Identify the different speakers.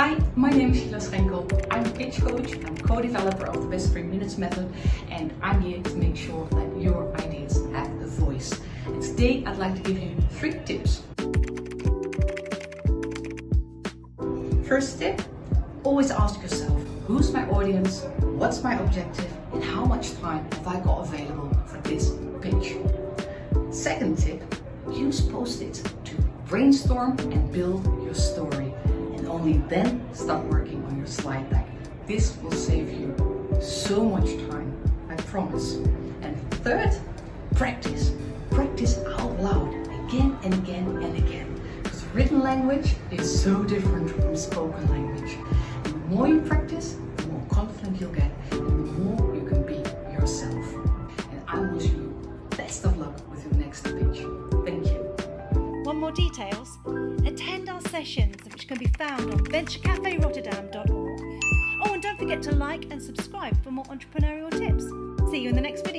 Speaker 1: Hi, my name is Sheila Schenkel. I'm a pitch coach, I'm co-developer of the Best 3 Minutes method, and I'm here to make sure that your ideas have a voice. And today I'd like to give you 3 tips. First tip, always ask yourself, who's my audience, what's my objective, and how much time have I got available for this pitch? Second tip, use Post-its to brainstorm and build your story. And only then start working on your slide deck. This will save you so much time, I promise. And third, practice. Practice out loud, again and again and again. Because written language is so different from spoken language. And the more you practice, the more confident you'll get, and the more you can be yourself. And I wish you best of luck with your next pitch. Thank you.
Speaker 2: Want more details? Attend our sessions, which can be found on venturecaferotterdam.org. Oh, and don't forget to like and subscribe for more entrepreneurial tips. See you in the next video.